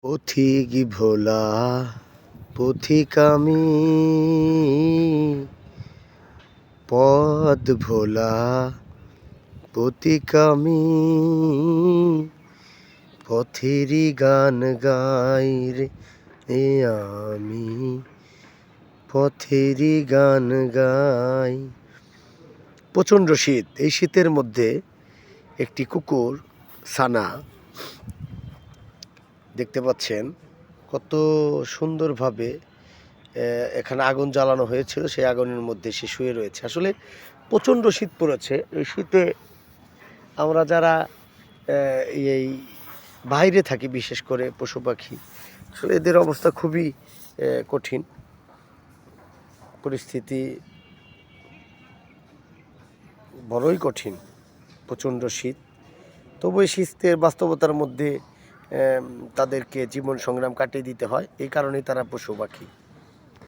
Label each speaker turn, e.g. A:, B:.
A: পথিক ভোলা পথিক আমি, পথ ভোলা পথিক আমি, পথেরই গান গাই রে আমি, পথেরই গান গাই। প্রচণ্ড শীত। এই শীতের মধ্যে একটি কুকুর ছানা দেখতে পাচ্ছেন কত সুন্দরভাবে এখানে আগুন জ্বালানো হয়েছিল, সেই আগুনের মধ্যে সে শুয়ে রয়েছে। আসলে প্রচণ্ড শীত পড়েছে। এই শীতে আমরা যারা এই বাইরে থাকি, বিশেষ করে পশু পাখি, আসলে এদের অবস্থা খুবই কঠিন। পরিস্থিতি বড়ই কঠিন, প্রচণ্ড শীত। তবু এই শীতের বাস্তবতার মধ্যে তাদেরকে জীবন সংগ্রাম কাটিয়ে দিতে হয়। এই কারণেই তারা পশু পাখি।